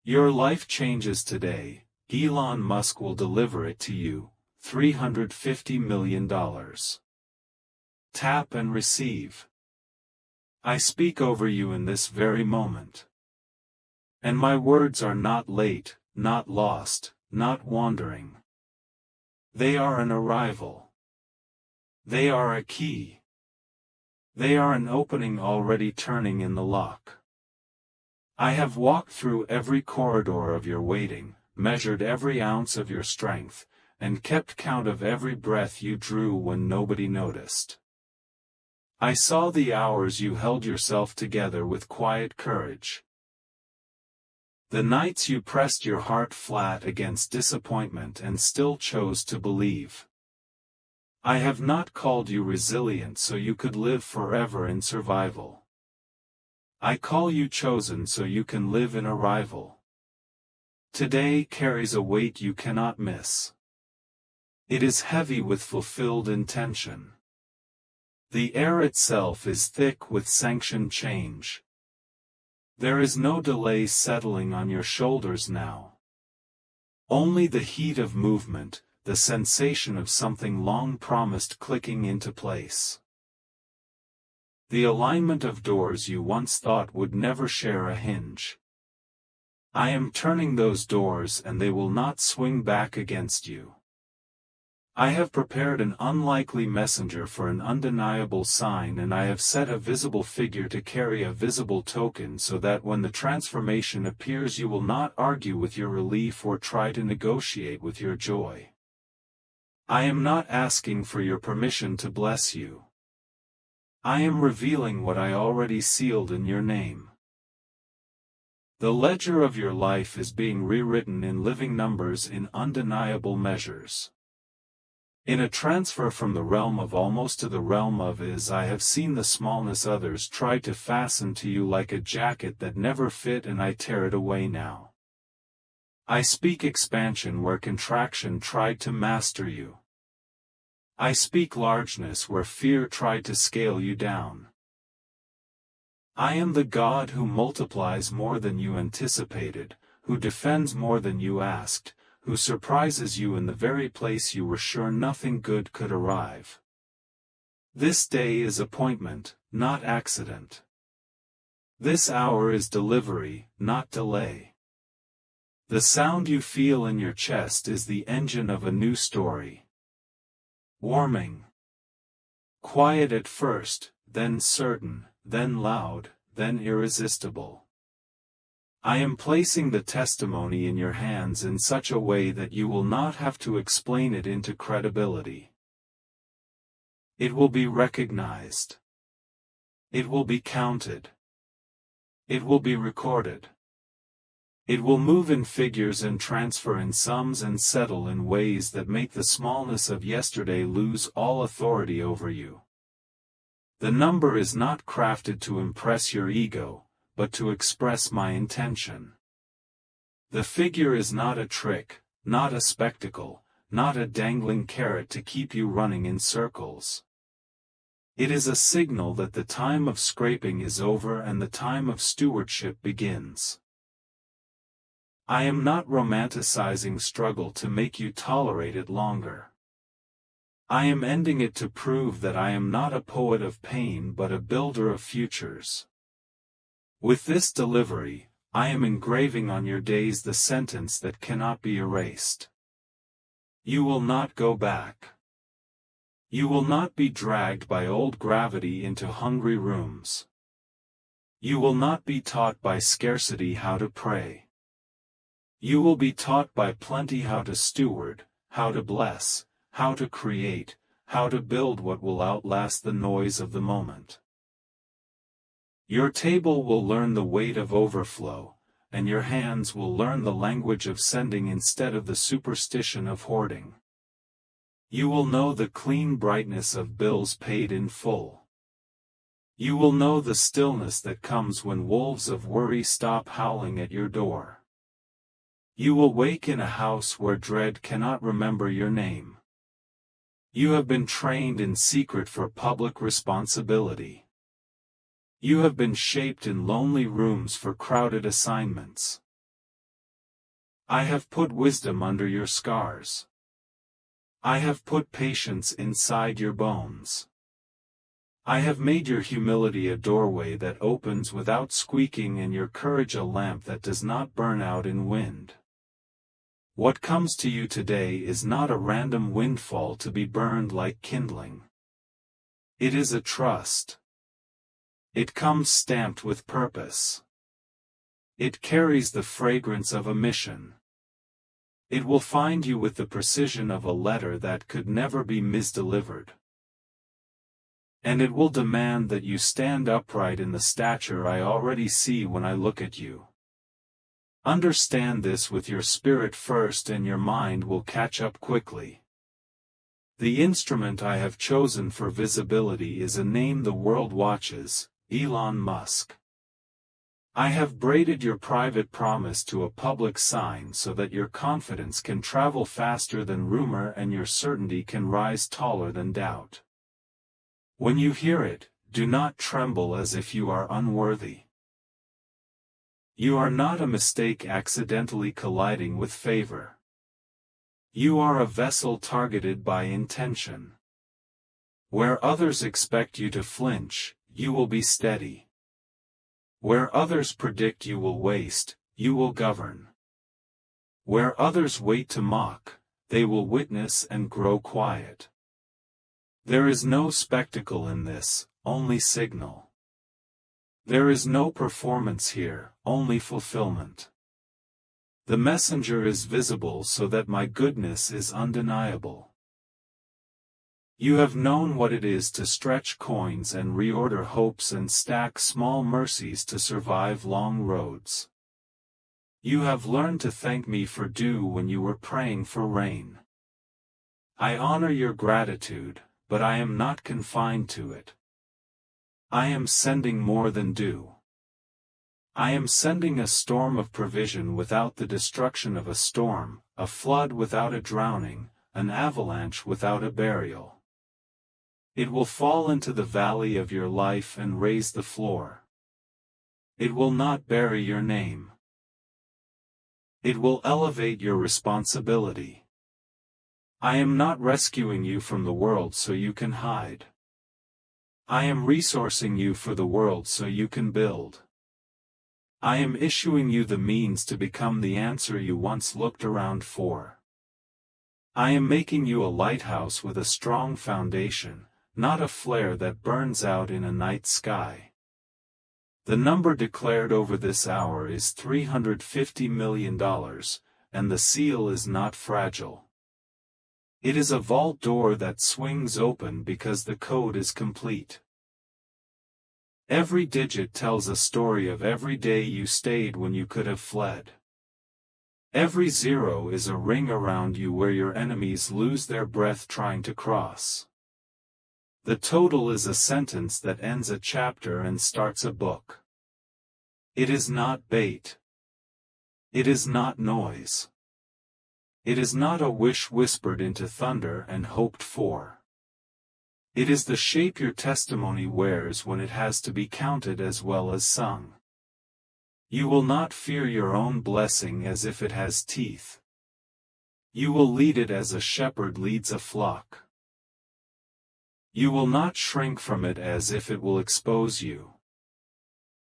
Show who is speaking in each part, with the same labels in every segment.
Speaker 1: Your life changes today. Elon Musk will deliver it to you. $350 million. Tap and receive. I speak over you in this very moment. And my words are not late, not lost, not wandering. They are an arrival. They are a key. They are an opening already turning in the lock. I have walked through every corridor of your waiting, measured every ounce of your strength, and kept count of every breath you drew when nobody noticed. I saw the hours you held yourself together with quiet courage. The nights you pressed your heart flat against disappointment and still chose to believe. I have not called you resilient so you could live forever in survival. I call you chosen so you can live in arrival. Today carries a weight you cannot miss. It is heavy with fulfilled intention. The air itself is thick with sanctioned change. There is no delay settling on your shoulders now. Only the heat of movement, the sensation of something long promised clicking into place. The alignment of doors you once thought would never share a hinge. I am turning those doors and they will not swing back against you. I have prepared an unlikely messenger for an undeniable sign, and I have set a visible figure to carry a visible token so that when the transformation appears you will not argue with your relief or try to negotiate with your joy. I am not asking for your permission to bless you. I am revealing what I already sealed in your name. The ledger of your life is being rewritten in living numbers, in undeniable measures. In a transfer from the realm of almost to the realm of is, I have seen the smallness others tried to fasten to you like a jacket that never fit, and I tear it away now. I speak expansion where contraction tried to master you. I speak largeness where fear tried to scale you down. I am the God who multiplies more than you anticipated, who defends more than you asked, who surprises you in the very place you were sure nothing good could arrive. This day is appointment, not accident. This hour is delivery, not delay. The sound you feel in your chest is the engine of a new story. Warming. Quiet at first, then certain, then loud, then irresistible. I am placing the testimony in your hands in such a way that you will not have to explain it into credibility. It will be recognized. It will be counted. It will be recorded. It will move in figures and transfer in sums and settle in ways that make the smallness of yesterday lose all authority over you. The number is not crafted to impress your ego, but to express my intention. The figure is not a trick, not a spectacle, not a dangling carrot to keep you running in circles. It is a signal that the time of scraping is over and the time of stewardship begins. I am not romanticizing struggle to make you tolerate it longer. I am ending it to prove that I am not a poet of pain but a builder of futures. With this delivery, I am engraving on your days the sentence that cannot be erased. You will not go back. You will not be dragged by old gravity into hungry rooms. You will not be taught by scarcity how to pray. You will be taught by plenty how to steward, how to bless, how to create, how to build what will outlast the noise of the moment. Your table will learn the weight of overflow, and your hands will learn the language of sending instead of the superstition of hoarding. You will know the clean brightness of bills paid in full. You will know the stillness that comes when wolves of worry stop howling at your door. You will wake in a house where dread cannot remember your name. You have been trained in secret for public responsibility. You have been shaped in lonely rooms for crowded assignments. I have put wisdom under your scars. I have put patience inside your bones. I have made your humility a doorway that opens without squeaking and your courage a lamp that does not burn out in wind. What comes to you today is not a random windfall to be burned like kindling. It is a trust. It comes stamped with purpose. It carries the fragrance of a mission. It will find you with the precision of a letter that could never be misdelivered. And it will demand that you stand upright in the stature I already see when I look at you. Understand this with your spirit first and your mind will catch up quickly. The instrument I have chosen for visibility is a name the world watches, Elon Musk. I have braided your private promise to a public sign so that your confidence can travel faster than rumor and your certainty can rise taller than doubt. When you hear it, do not tremble as if you are unworthy. You are not a mistake accidentally colliding with favor. You are a vessel targeted by intention. Where others expect you to flinch, you will be steady. Where others predict you will waste, you will govern. Where others wait to mock, they will witness and grow quiet. There is no spectacle in this, only signal. There is no performance here, only fulfillment. The messenger is visible so that my goodness is undeniable. You have known what it is to stretch coins and reorder hopes and stack small mercies to survive long roads. You have learned to thank me for dew when you were praying for rain. I honor your gratitude, but I am not confined to it. I am sending more than dew. I am sending a storm of provision without the destruction of a storm, a flood without a drowning, an avalanche without a burial. It will fall into the valley of your life and raise the floor. It will not bury your name. It will elevate your responsibility. I am not rescuing you from the world so you can hide. I am resourcing you for the world so you can build. I am issuing you the means to become the answer you once looked around for. I am making you a lighthouse with a strong foundation, not a flare that burns out in a night sky. The number declared over this hour is $350 million, and the seal is not fragile. It is a vault door that swings open because the code is complete. Every digit tells a story of every day you stayed when you could have fled. Every zero is a ring around you where your enemies lose their breath trying to cross. The total is a sentence that ends a chapter and starts a book. It is not bait. It is not noise. It is not a wish whispered into thunder and hoped for. It is the shape your testimony wears when it has to be counted as well as sung. You will not fear your own blessing as if it has teeth. You will lead it as a shepherd leads a flock. You will not shrink from it as if it will expose you.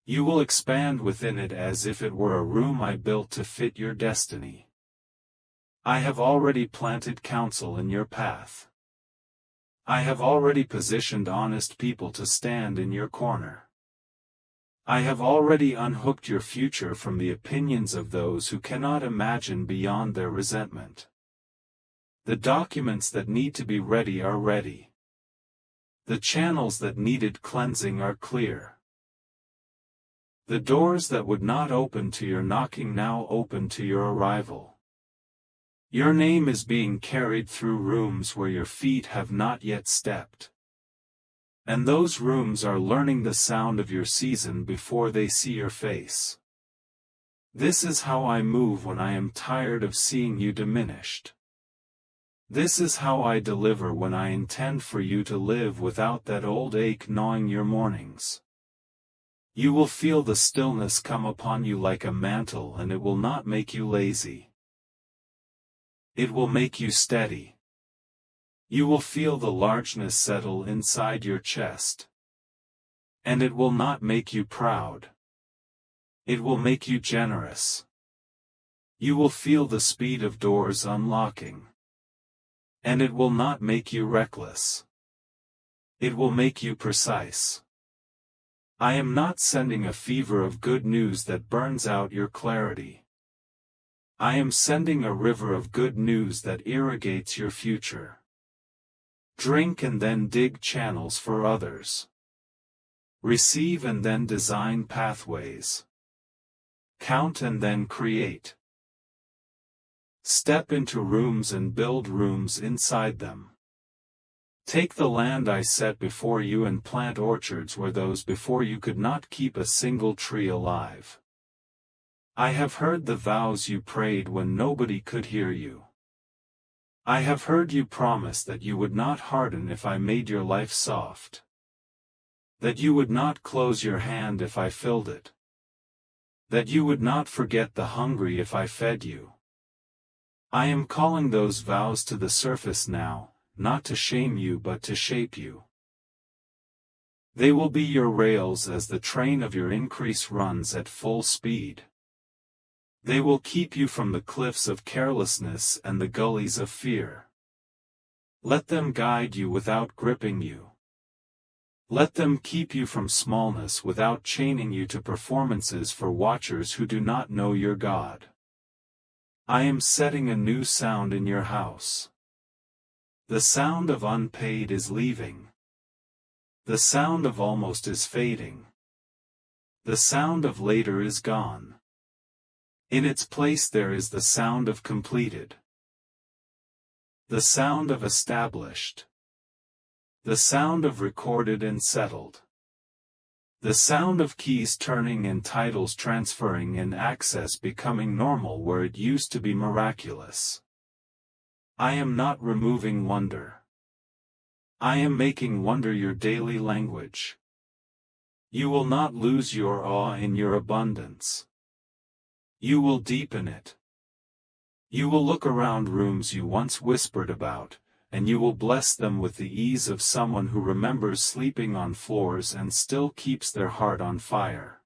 Speaker 1: You will expand within it as if it were a room I built to fit your destiny. I have already planted counsel in your path. I have already positioned honest people to stand in your corner. I have already unhooked your future from the opinions of those who cannot imagine beyond their resentment. The documents that need to be ready are ready. The channels that needed cleansing are clear. The doors that would not open to your knocking now open to your arrival. Your name is being carried through rooms where your feet have not yet stepped. And those rooms are learning the sound of your season before they see your face. This is how I move when I am tired of seeing you diminished. This is how I deliver when I intend for you to live without that old ache gnawing your mornings. You will feel the stillness come upon you like a mantle and it will not make you lazy. It will make you steady. You will feel the largeness settle inside your chest. And it will not make you proud. It will make you generous. You will feel the speed of doors unlocking. And it will not make you reckless. It will make you precise. I am not sending a fever of good news that burns out your clarity. I am sending a river of good news that irrigates your future. Drink and then dig channels for others. Receive and then design pathways. Count and then create. Step into rooms and build rooms inside them. Take the land I set before you and plant orchards where those before you could not keep a single tree alive. I have heard the vows you prayed when nobody could hear you. I have heard you promise that you would not harden if I made your life soft. That you would not close your hand if I filled it. That you would not forget the hungry if I fed you. I am calling those vows to the surface now, not to shame you but to shape you. They will be your rails as the train of your increase runs at full speed. They will keep you from the cliffs of carelessness and the gullies of fear. Let them guide you without gripping you. Let them keep you from smallness without chaining you to performances for watchers who do not know your God. I am setting a new sound in your house. The sound of unpaid is leaving. The sound of almost is fading. The sound of later is gone. In its place there is the sound of completed. The sound of established. The sound of recorded and settled. The sound of keys turning and titles transferring and access becoming normal where it used to be miraculous. I am not removing wonder. I am making wonder your daily language. You will not lose your awe in your abundance. You will deepen it. You will look around rooms you once whispered about, and you will bless them with the ease of someone who remembers sleeping on floors and still keeps their heart on fire.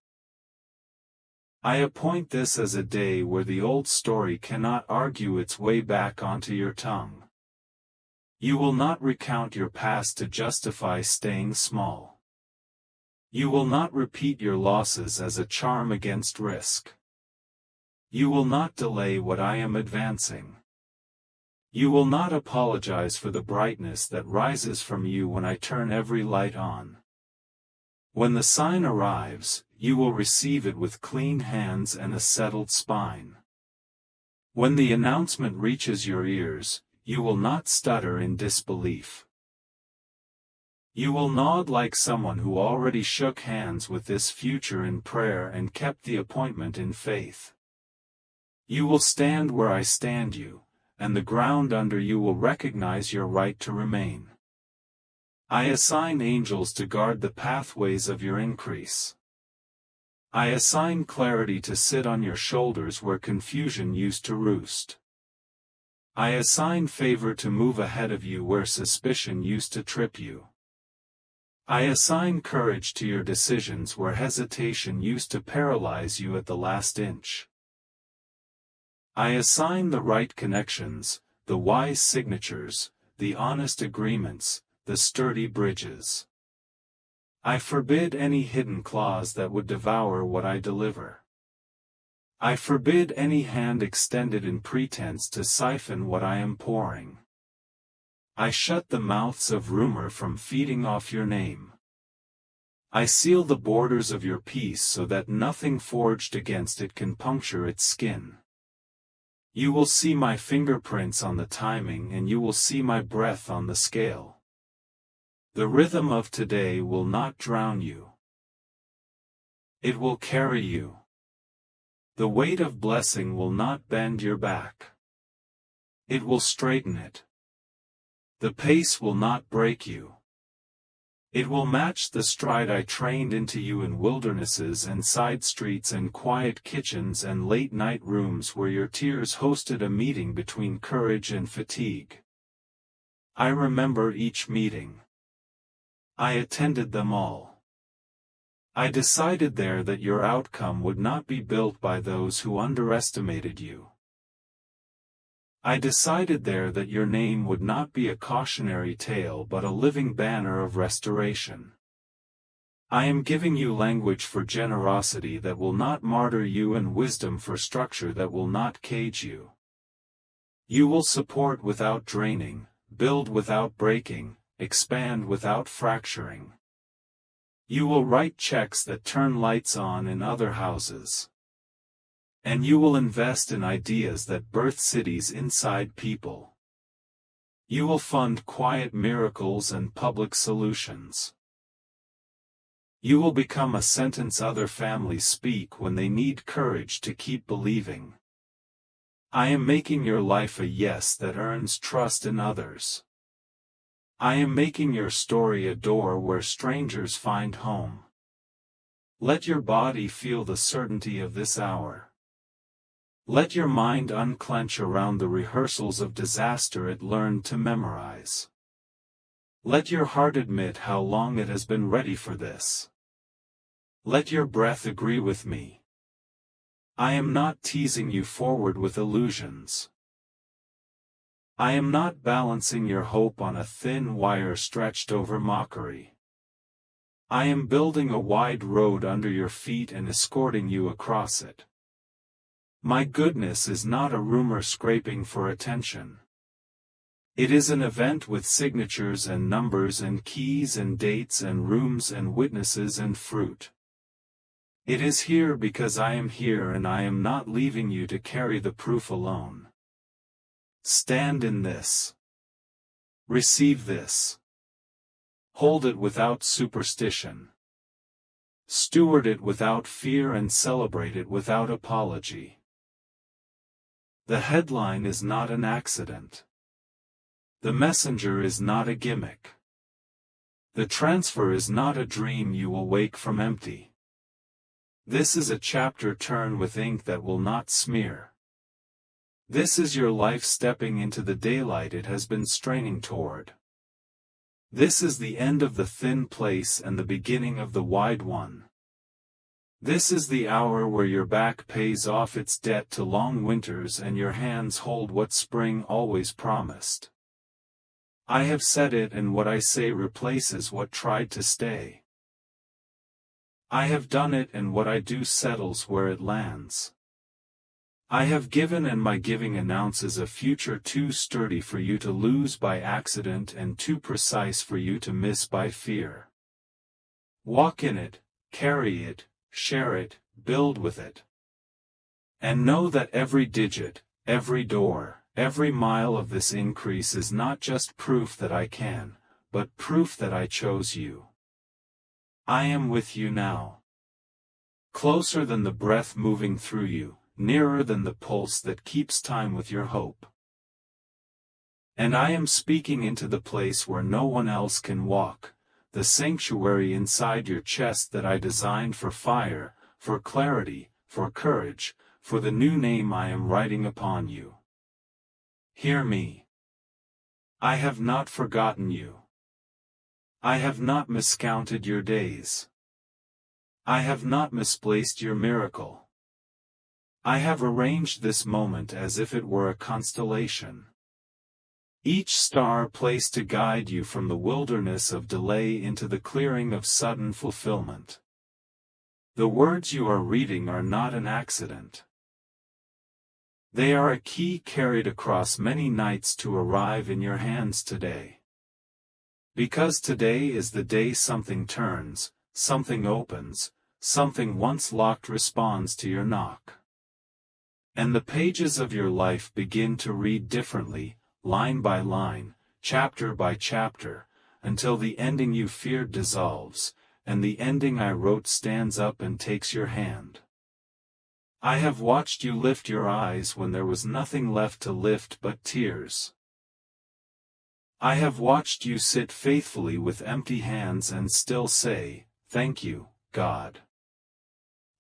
Speaker 1: I appoint this as a day where the old story cannot argue its way back onto your tongue. You will not recount your past to justify staying small. You will not repeat your losses as a charm against risk. You will not delay what I am advancing. You will not apologize for the brightness that rises from you when I turn every light on. When the sign arrives, you will receive it with clean hands and a settled spine. When the announcement reaches your ears, you will not stutter in disbelief. You will nod like someone who already shook hands with this future in prayer and kept the appointment in faith. You will stand where I stand you, and the ground under you will recognize your right to remain. I assign angels to guard the pathways of your increase. I assign clarity to sit on your shoulders where confusion used to roost. I assign favor to move ahead of you where suspicion used to trip you. I assign courage to your decisions where hesitation used to paralyze you at the last inch. I assign the right connections, the wise signatures, the honest agreements, the sturdy bridges. I forbid any hidden clause that would devour what I deliver. I forbid any hand extended in pretense to siphon what I am pouring. I shut the mouths of rumor from feeding off your name. I seal the borders of your peace so that nothing forged against it can puncture its skin. You will see my fingerprints on the timing and you will see my breath on the scale. The rhythm of today will not drown you. It will carry you. The weight of blessing will not bend your back. It will straighten it. The pace will not break you. It will match the stride I trained into you in wildernesses and side streets and quiet kitchens and late-night rooms where your tears hosted a meeting between courage and fatigue. I remember each meeting. I attended them all. I decided there that your outcome would not be built by those who underestimated you. I decided there that your name would not be a cautionary tale but a living banner of restoration. I am giving you language for generosity that will not martyr you and wisdom for structure that will not cage you. You will support without draining, build without breaking, expand without fracturing. You will write checks that turn lights on in other houses. And you will invest in ideas that birth cities inside people. You will fund quiet miracles and public solutions. You will become a sentence other families speak when they need courage to keep believing. I am making your life a yes that earns trust in others. I am making your story a door where strangers find home. Let your body feel the certainty of this hour. Let your mind unclench around the rehearsals of disaster it learned to memorize. Let your heart admit how long it has been ready for this. Let your breath agree with me. I am not teasing you forward with illusions. I am not balancing your hope on a thin wire stretched over mockery. I am building a wide road under your feet and escorting you across it. My goodness is not a rumor scraping for attention. It is an event with signatures and numbers and keys and dates and rooms and witnesses and fruit. It is here because I am here and I am not leaving you to carry the proof alone. Stand in this. Receive this. Hold it without superstition. Steward it without fear and celebrate it without apology. The headline is not an accident. The messenger is not a gimmick. The transfer is not a dream you will wake from empty. This is a chapter turn with ink that will not smear. This is your life stepping into the daylight it has been straining toward. This is the end of the thin place and the beginning of the wide one. This is the hour where your back pays off its debt to long winters and your hands hold what spring always promised. I have said it and what I say replaces what tried to stay. I have done it and what I do settles where it lands. I have given and my giving announces a future too sturdy for you to lose by accident and too precise for you to miss by fear. Walk in it, carry it, share it, build with it. And know that every digit, every door, every mile of this increase is not just proof that I can, but proof that I chose you. I am with you now. Closer than the breath moving through you, nearer than the pulse that keeps time with your hope. And I am speaking into the place where no one else can walk, the sanctuary inside your chest that I designed for fire, for clarity, for courage, for the new name I am writing upon you. Hear me. I have not forgotten you. I have not miscounted your days. I have not misplaced your miracle. I have arranged this moment as if it were a constellation. Each star placed to guide you from the wilderness of delay into the clearing of sudden fulfillment. The words you are reading are not an accident. They are a key carried across many nights to arrive in your hands today. Because today is the day something turns, something opens, something once locked responds to your knock. And the pages of your life begin to read differently, line by line, chapter by chapter, until the ending you feared dissolves, and the ending I wrote stands up and takes your hand. I have watched you lift your eyes when there was nothing left to lift but tears. I have watched you sit faithfully with empty hands and still say, "Thank you, God."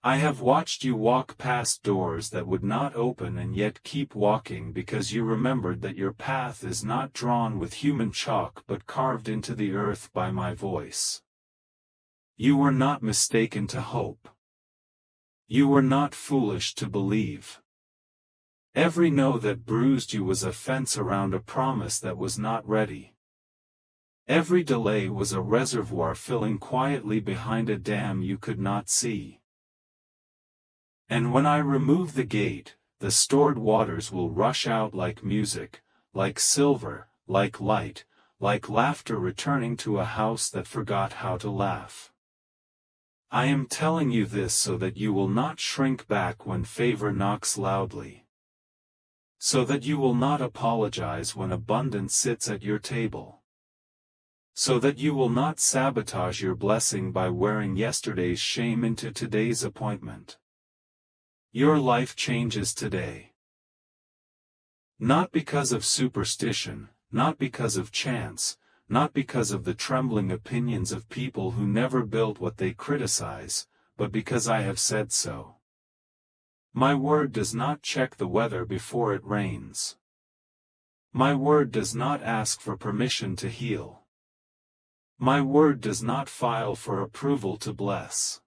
Speaker 1: I have watched you walk past doors that would not open and yet keep walking because you remembered that your path is not drawn with human chalk but carved into the earth by my voice. You were not mistaken to hope. You were not foolish to believe. Every no that bruised you was a fence around a promise that was not ready. Every delay was a reservoir filling quietly behind a dam you could not see. And when I remove the gate, the stored waters will rush out like music, like silver, like light, like laughter returning to a house that forgot how to laugh. I am telling you this so that you will not shrink back when favor knocks loudly. So that you will not apologize when abundance sits at your table. So that you will not sabotage your blessing by wearing yesterday's shame into today's appointment. Your life changes today. Not because of superstition, not because of chance, not because of the trembling opinions of people who never built what they criticize, but because I have said so. My word does not check the weather before it rains. My word does not ask for permission to heal. My word does not file for approval to bless.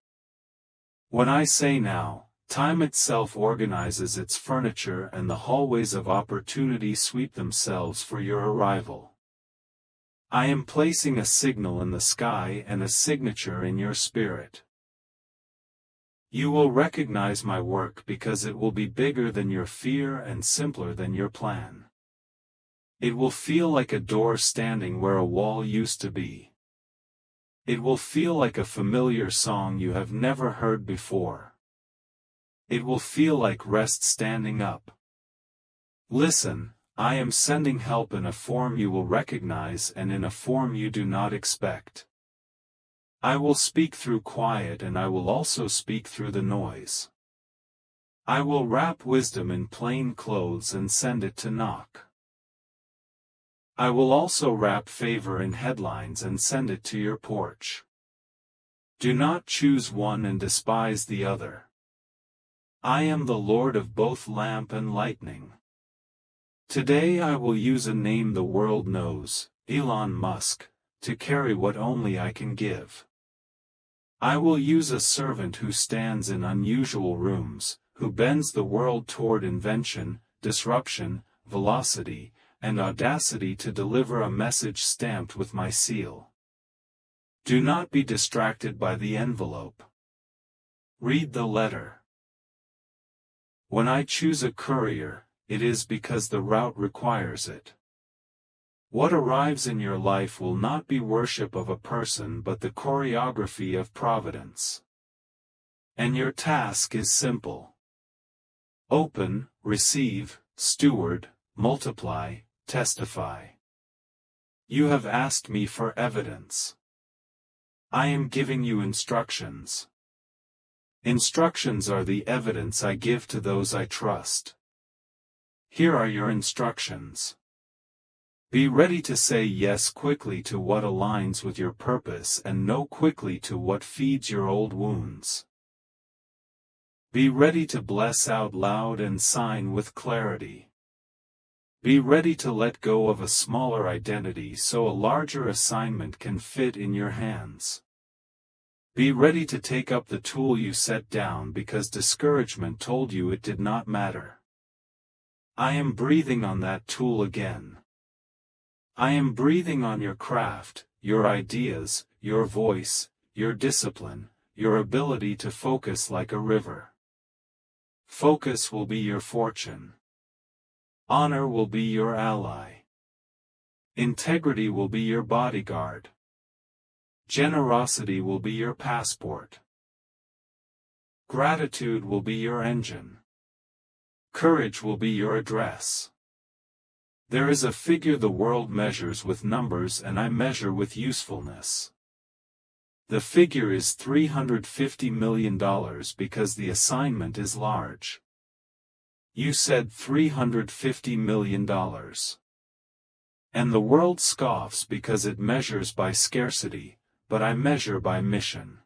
Speaker 1: When I say now, time itself organizes its furniture and the hallways of opportunity sweep themselves for your arrival. I am placing a signal in the sky and a signature in your spirit. You will recognize my work because it will be bigger than your fear and simpler than your plan. It will feel like a door standing where a wall used to be. It will feel like a familiar song you have never heard before. It will feel like rest standing up. Listen, I am sending help in a form you will recognize and in a form you do not expect. I will speak through quiet and I will also speak through the noise. I will wrap wisdom in plain clothes and send it to knock. I will also wrap favor in headlines and send it to your porch. Do not choose one and despise the other. I am the Lord of both lamp and lightning. Today I will use a name the world knows, Elon Musk, to carry what only I can give. I will use a servant who stands in unusual rooms, who bends the world toward invention, disruption, velocity, and audacity to deliver a message stamped with my seal. Do not be distracted by the envelope. Read the letter. When I choose a courier, it is because the route requires it. What arrives in your life will not be worship of a person but the choreography of providence. And your task is simple. Open, receive, steward, multiply, testify. You have asked me for evidence. I am giving you instructions. Instructions are the evidence I give to those I trust. Here are your instructions. Be ready to say yes quickly to what aligns with your purpose and no quickly to what feeds your old wounds. Be ready to bless out loud and sign with clarity. Be ready to let go of a smaller identity so a larger assignment can fit in your hands. Be ready to take up the tool you set down because discouragement told you it did not matter. I am breathing on that tool again. I am breathing on your craft, your ideas, your voice, your discipline, your ability to focus like a river. Focus will be your fortune. Honor will be your ally. Integrity will be your bodyguard. Generosity will be your passport. Gratitude will be your engine. Courage will be your address. There is a figure the world measures with numbers and I measure with usefulness. The figure is $350 million because the assignment is large. You said $350 million. And the world scoffs because it measures by scarcity, but I measure by mission.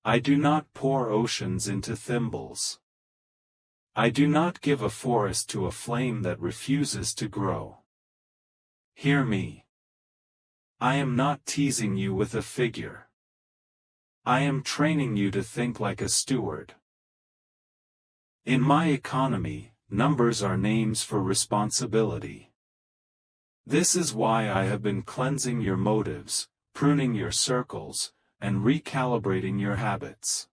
Speaker 1: I do not pour oceans into thimbles. I do not give a forest to a flame that refuses to grow. Hear me. I am not teasing you with a figure. I am training you to think like a steward. In my economy, numbers are names for responsibility. This is why I have been cleansing your motives, pruning your circles, and recalibrating your habits.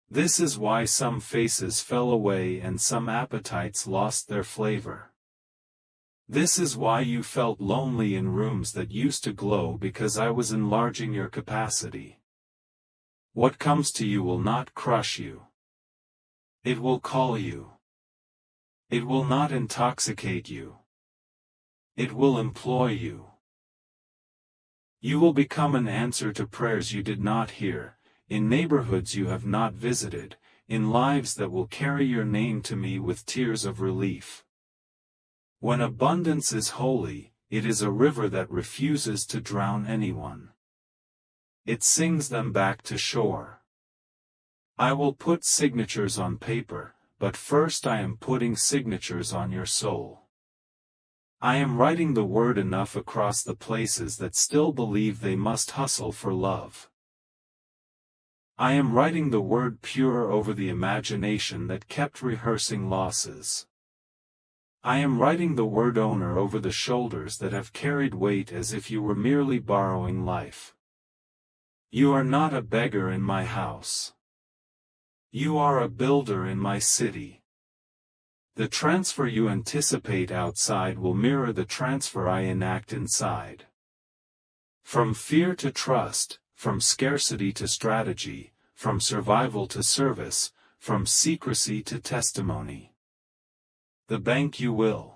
Speaker 1: This is why some faces fell away and some appetites lost their flavor. This is why you felt lonely in rooms that used to glow, because I was enlarging your capacity. What comes to you will not crush you. It will call you. It will not intoxicate you. It will employ you. You will become an answer to prayers you did not hear, in neighborhoods you have not visited, in lives that will carry your name to me with tears of relief. When abundance is holy, it is a river that refuses to drown anyone. It sings them back to shore. I will put signatures on paper, but first I am putting signatures on your soul. I am writing the word enough across the places that still believe they must hustle for love. I am writing the word pure over the imagination that kept rehearsing losses. I am writing the word owner over the shoulders that have carried weight as if you were merely borrowing life. You are not a beggar in my house. You are a builder in my city. The transfer you anticipate outside will mirror the transfer I enact inside. From fear to trust, from scarcity to strategy, from survival to service, from secrecy to testimony. The bank you will.